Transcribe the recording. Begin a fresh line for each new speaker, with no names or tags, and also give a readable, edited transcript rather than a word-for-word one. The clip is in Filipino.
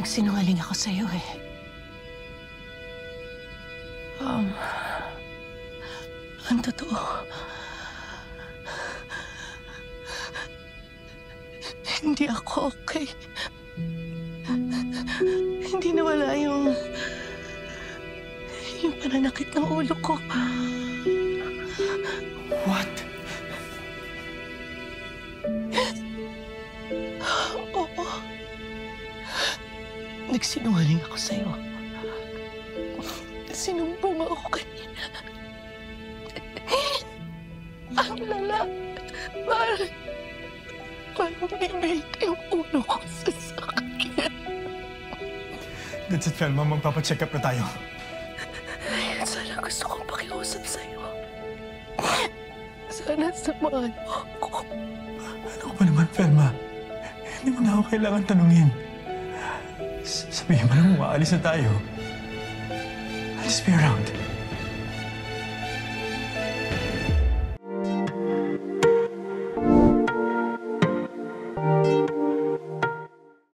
Nagsinungaling ako sa'yo eh. Ang totoo, hindi ako okay. Hindi nawala yung pananakit ng ulo ko.
What?
Oo. Nagsinungaling ako sa'yo. Sinumbong ako kanina. Ang lala. Parang bibig yung ulo ko sa sakit.
That's it, Felma. Magpapacheck up na tayo.
Ay, sana gusto kong pakiusap sa'yo. Sana samahan mo ako.
Ano ba naman, Felma? Hindi mo na ako kailangan tanungin. Sabihin mo lang, aalis na tayo. I'll just be around.